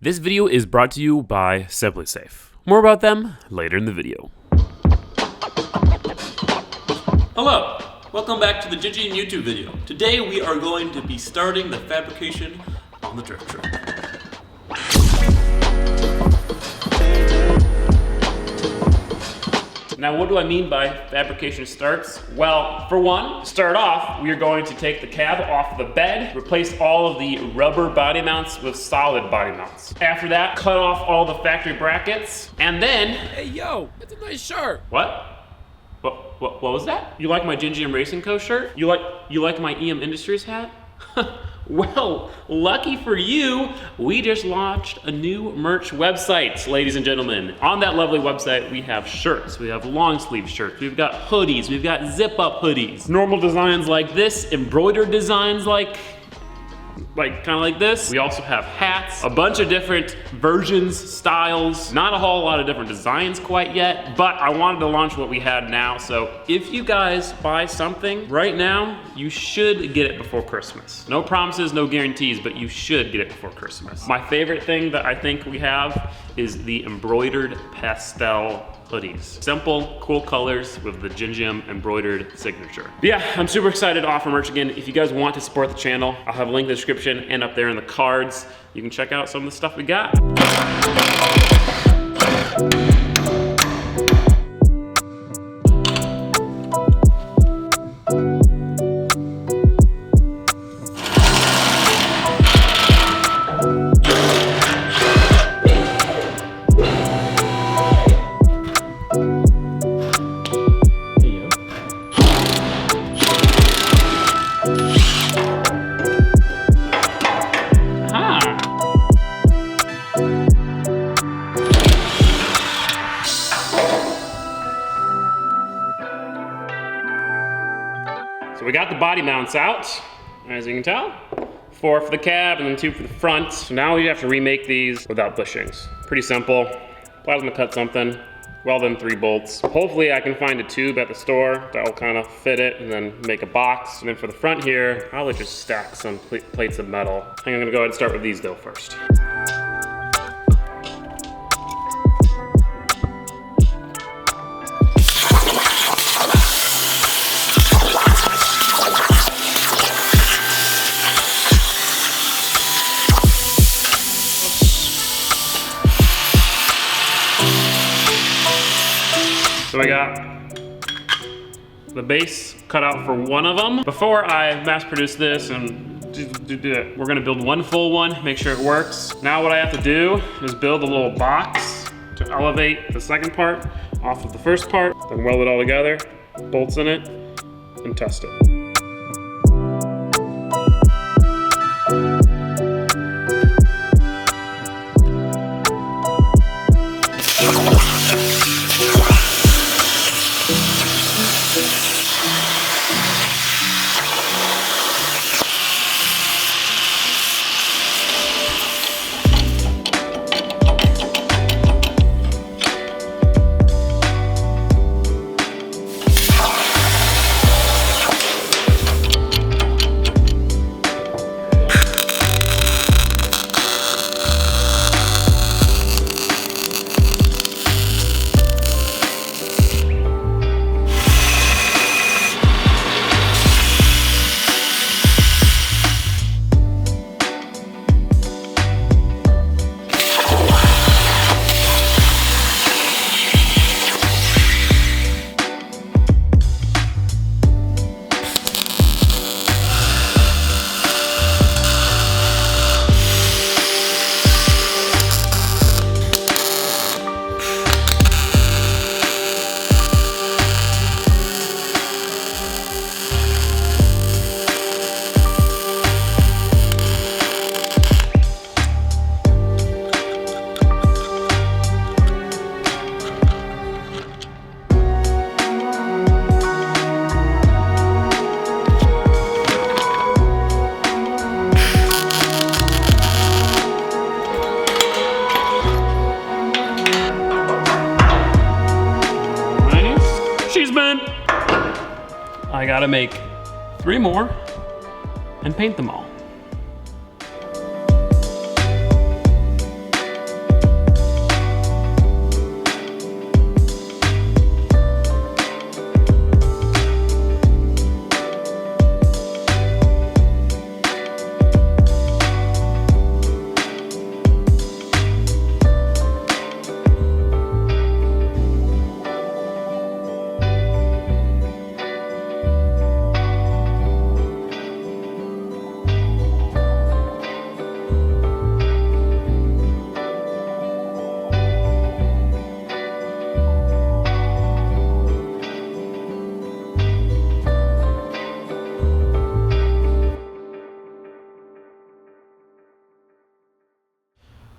This video is brought to you by SimpliSafe. More about them later in the video. Hello, welcome back to the Gingium YouTube video. Today we are going to be starting the fabrication on the drift truck. Now, what do I mean by fabrication starts? Well, for one, to start off, we are going to take the cab off the bed, replace all of the rubber body mounts with solid body mounts. After that, cut off all the factory brackets, and then... Hey, yo, that's a nice shirt. What? What was that? You like my Gingium Racing Co. shirt? You like my EM Industries hat? Well, lucky for you, we just launched a new merch website, ladies and gentlemen. On that lovely website, we have shirts, we have long sleeve shirts, we've got hoodies, we've got zip up hoodies. Normal designs like this, embroidered designs like kind of like this. We also have hats, a bunch of different versions, styles, not a whole lot of different designs quite yet, but I wanted to launch what we had now. So if you guys buy something right now, you should get it before Christmas. No promises, no guarantees, but you should get it before Christmas. My favorite thing that I think we have is the embroidered pastel hoodies. Simple, cool colors with the Gingium embroidered signature. But yeah, I'm super excited to offer merch again. If you guys want to support the channel, I'll have a link in the description and up there in the cards. You can check out some of the stuff we got. So we got the body mounts out, as you can tell. 4 for the cab and then 2 for the front. So now we have to remake these without bushings. Pretty simple. Probably gonna cut something, weld in 3 bolts. Hopefully I can find a tube at the store that will kind of fit it and then make a box. And then for the front here, probably just stack some plates of metal. I think I'm gonna go ahead and start with these though first. So I got the base cut out for one of them. Before I mass produce this and we're gonna build one full one, make sure it works. Now what I have to do is build a little box to elevate the second part off of the first part, then weld it all together, bolts in it, and test it. I gotta make 3 more and paint them all.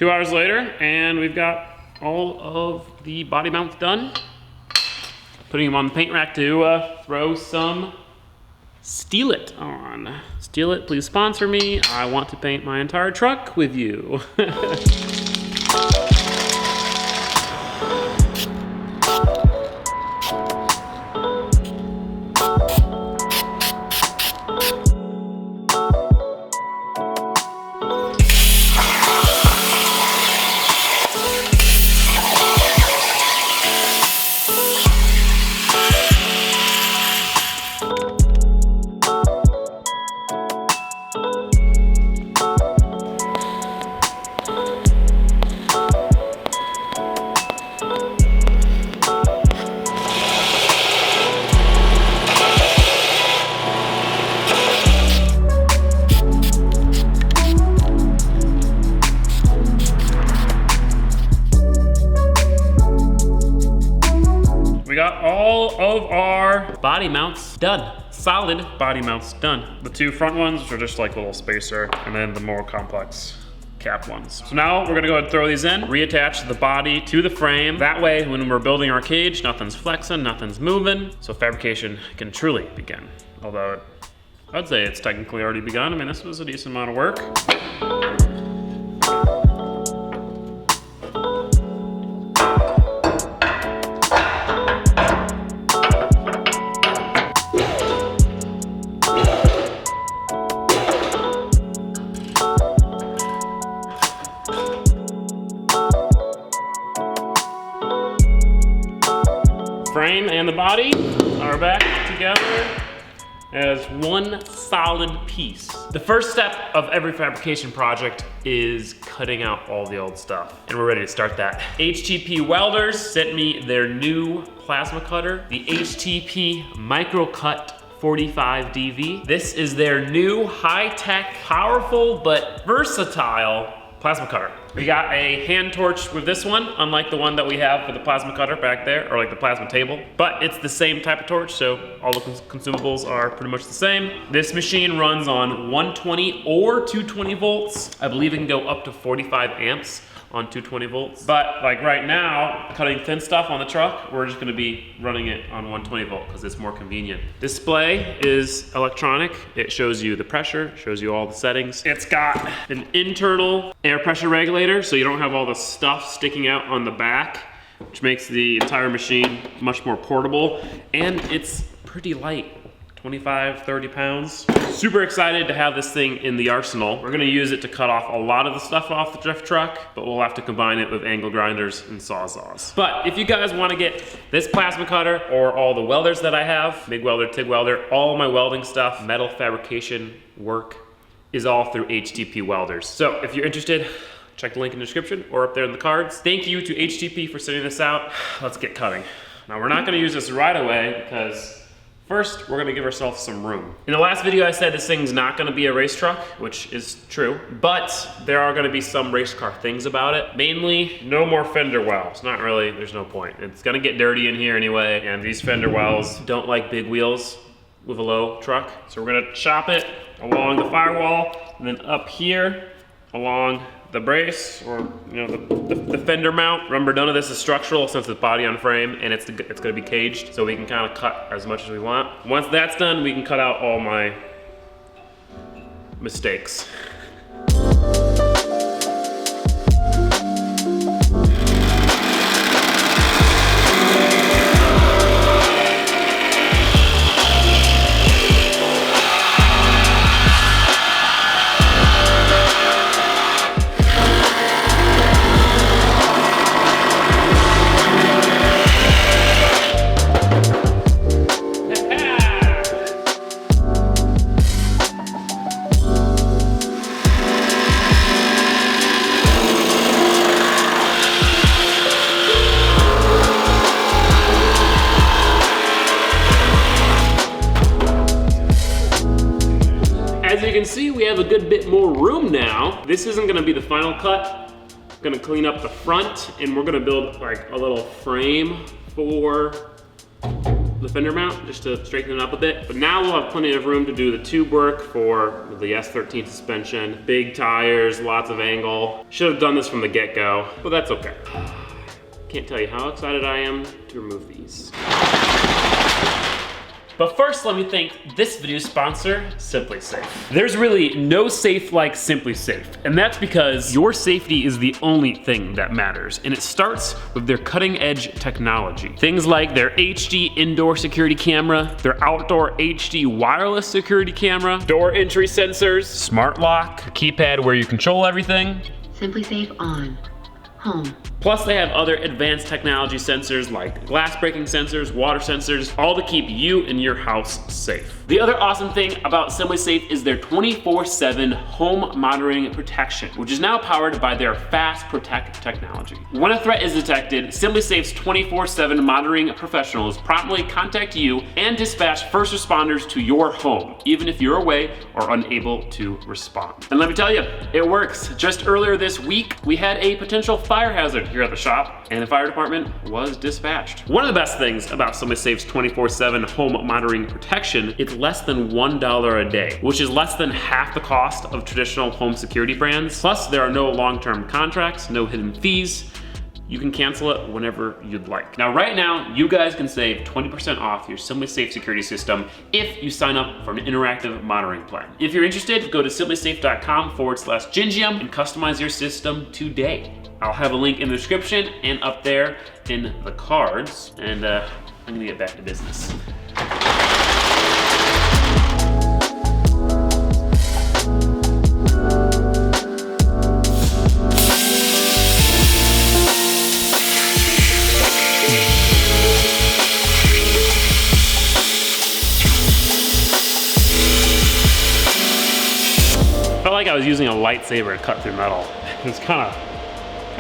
2 hours later, and we've got all of the body mounts done. Putting them on the paint rack to throw some Steal It on. Steal It, please sponsor me. I want to paint my entire truck with you. We got all of our body mounts done. Solid body mounts done. The two front ones are just like a little spacer, and then the more complex cap ones. So now we're gonna go ahead and throw these in, reattach the body to the frame. That way, when we're building our cage, nothing's flexing, nothing's moving, so fabrication can truly begin. Although, I'd say it's technically already begun. I mean, this was a decent amount of work. Frame and the body are back together as one solid piece. The first step of every fabrication project is cutting out all the old stuff, and we're ready to start that. HTP Welders sent me their new plasma cutter, the HTP MicroCut 45DV. This is their new high-tech, powerful, but versatile plasma cutter. We got a hand torch with this one, unlike the one that we have for the plasma cutter back there, or like the plasma table, but it's the same type of torch, so all the consumables are pretty much the same. This machine runs on 120 or 220 volts. I believe it can go up to 45 amps on 220 volts. But like right now, cutting thin stuff on the truck, we're just gonna be running it on 120 volt because it's more convenient. Display is electronic. It shows you the pressure, shows you all the settings. It's got an internal air pressure regulator, so you don't have all the stuff sticking out on the back, which makes the entire machine much more portable. And it's pretty light. 25, 30 pounds. Super excited to have this thing in the arsenal. We're gonna use it to cut off a lot of the stuff off the drift truck, but we'll have to combine it with angle grinders and sawzalls. But if you guys wanna get this plasma cutter or all the welders that I have, MIG welder, TIG welder, all my welding stuff, metal fabrication work is all through HTP Welders. So if you're interested, check the link in the description or up there in the cards. Thank you to HTP for sending this out. Let's get cutting. Now we're not gonna use this right away because first, we're gonna give ourselves some room. In the last video, I said this thing's not gonna be a race truck, which is true, but there are gonna be some race car things about it. Mainly, no more fender wells. Not really, there's no point. It's gonna get dirty in here anyway, and these fender wells don't like big wheels with a low truck. So we're gonna chop it along the firewall, and then up here, along the brace, or the fender mount. Remember, none of this is structural since it's body on frame, and it's gonna be caged, so we can kind of cut as much as we want. Once that's done, we can cut out all my mistakes. As you can see, we have a good bit more room now. This isn't gonna be the final cut. I'm gonna clean up the front, and we're gonna build like a little frame for the fender mount just to straighten it up a bit. But now we'll have plenty of room to do the tube work for the S13 suspension. Big tires, lots of angle. Should have done this from the get-go, but that's okay. Can't tell you how excited I am to remove these. But first, let me thank this video's sponsor, SimpliSafe. There's really no safe like SimpliSafe, and that's because your safety is the only thing that matters, and it starts with their cutting-edge technology. Things like their HD indoor security camera, their outdoor HD wireless security camera, door entry sensors, smart lock, a keypad where you control everything. SimpliSafe on. Home. Plus they have other advanced technology sensors like glass breaking sensors, water sensors, all to keep you and your house safe. The other awesome thing about SimpliSafe is their 24/7 home monitoring protection, which is now powered by their Fast Protect technology. When a threat is detected, SimpliSafe's 24/7 monitoring professionals promptly contact you and dispatch first responders to your home, even if you're away or unable to respond. And let me tell you, it works. Just earlier this week, we had a potential fire hazard here at the shop, and the fire department was dispatched. One of the best things about SimpliSafe's 24/7 home monitoring protection, it's less than $1 a day, which is less than half the cost of traditional home security brands. Plus, there are no long-term contracts, no hidden fees. You can cancel it whenever you'd like. Now, right now, you guys can save 20% off your SimpliSafe security system if you sign up for an interactive monitoring plan. If you're interested, go to simplisafe.com/Gingium and customize your system today. I'll have a link in the description and up there in the cards. And I'm gonna get back to business. Felt like I was using a lightsaber to cut through metal. It's kind of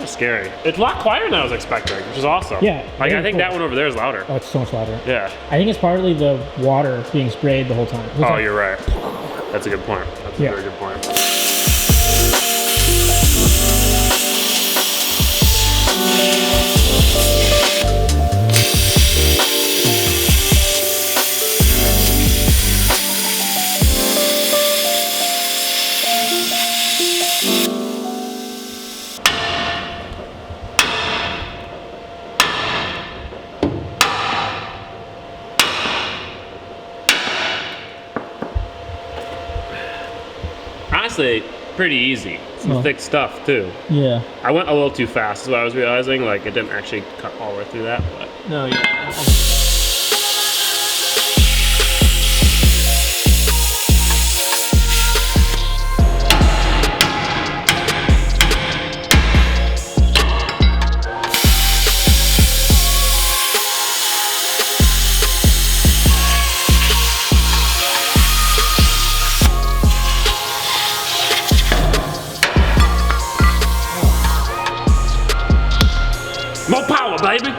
scary. It's a lot quieter than I was expecting, which is awesome. Yeah. Like, I think that one over there is louder. Oh, it's so much louder. Yeah. I think it's partly the water being sprayed the whole time. Oh, you're right. That's a good point. That's a very good point. Honestly, pretty easy. Some thick stuff too. Yeah. I went a little too fast is what I was realizing. Like, it didn't actually cut all the way through that, but. No, yeah. More power, baby!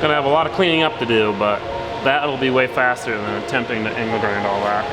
Gonna have a lot of cleaning up to do, but that'll be way faster than attempting to angle grind all that.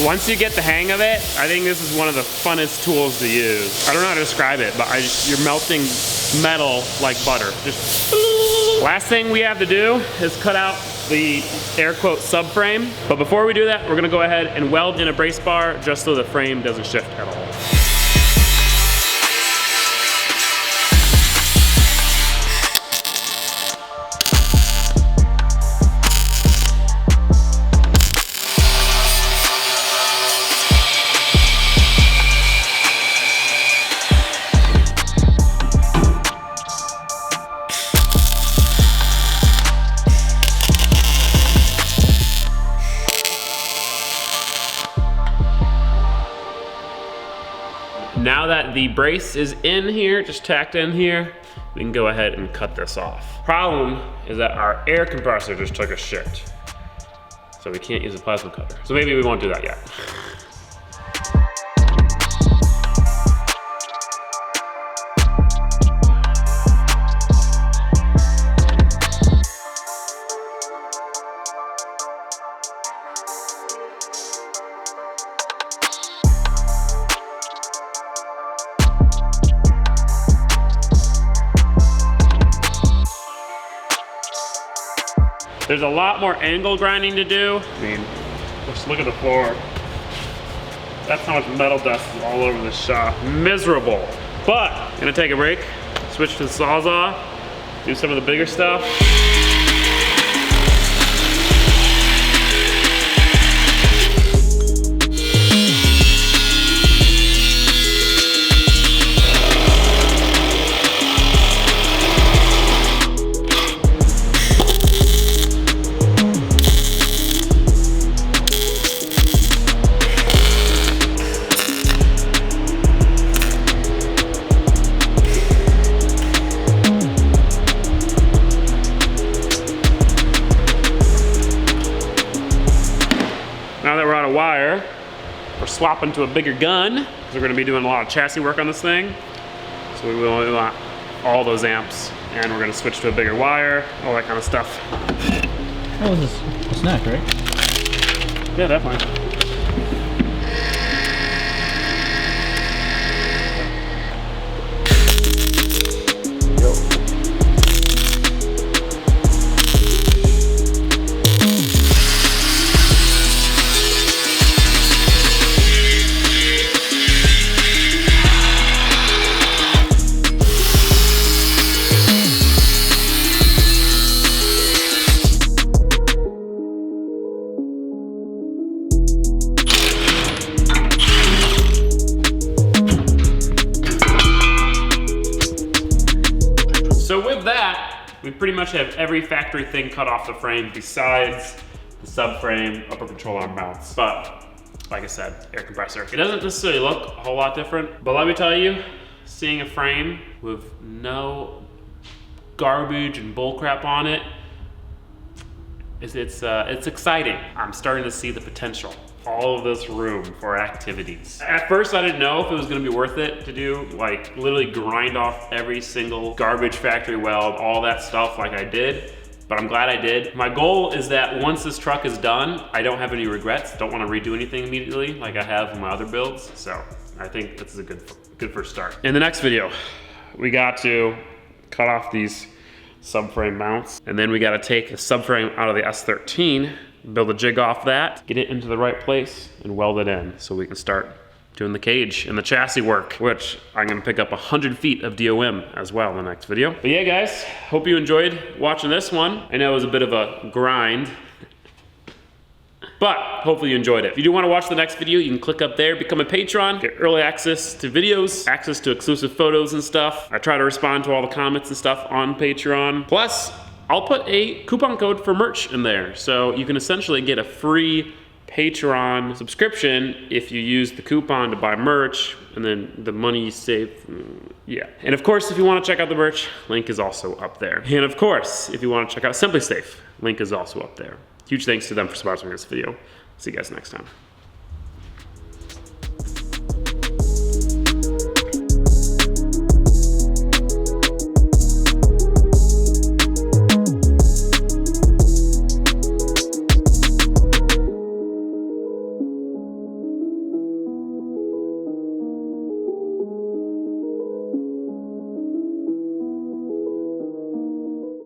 Once you get the hang of it, I think this is one of the funnest tools to use. I don't know how to describe it, but you're melting metal like butter. Just last thing we have to do is cut out the air quote subframe. But before we do that, we're gonna go ahead and weld in a brace bar just so the frame doesn't shift at all. Now that the brace is in here, just tacked in here, we can go ahead and cut this off. Problem is that our air compressor just took a shit. So we can't use a plasma cutter. So maybe we won't do that yet. There's a lot more angle grinding to do. I mean, just look at the floor. That's how much metal dust is all over the shop. Miserable. But, gonna take a break, switch to the Sawzall, do some of the bigger stuff. Now that we're out of wire, we're swapping to a bigger gun, because we're gonna be doing a lot of chassis work on this thing. So we will want all those amps, and we're gonna switch to a bigger wire, all that kind of stuff. Oh, this is a snack, right? Yeah, definitely. So with that, we pretty much have every factory thing cut off the frame besides the subframe, upper control arm mounts. But like I said, air compressor. It doesn't necessarily look a whole lot different, but let me tell you, seeing a frame with no garbage and bullcrap on it, it's exciting. I'm starting to see the potential. All of this room for activities. At first I didn't know if it was gonna be worth it to do, like literally grind off every single garbage factory weld, all that stuff like I did, but I'm glad I did. My goal is that once this truck is done, I don't have any regrets, don't wanna redo anything immediately like I have in my other builds, so I think this is a good first start. In the next video, we got to cut off these subframe mounts, and then we gotta take the subframe out of the S13, build a jig off that, get it into the right place, and weld it in so we can start doing the cage and the chassis work, which I'm gonna pick up 100 feet of DOM as well in the next video. But yeah, guys, hope you enjoyed watching this one. I know it was a bit of a grind, but hopefully you enjoyed it. If you do want to watch the next video, you can click up there, become a patron, get early access to videos, access to exclusive photos and stuff. I try to respond to all the comments and stuff on Patreon. Plus, I'll put a coupon code for merch in there. So you can essentially get a free Patreon subscription if you use the coupon to buy merch, and then the money you save, yeah. And of course, if you want to check out the merch, link is also up there. And of course, if you want to check out SimpliSafe, link is also up there. Huge thanks to them for sponsoring this video. See you guys next time.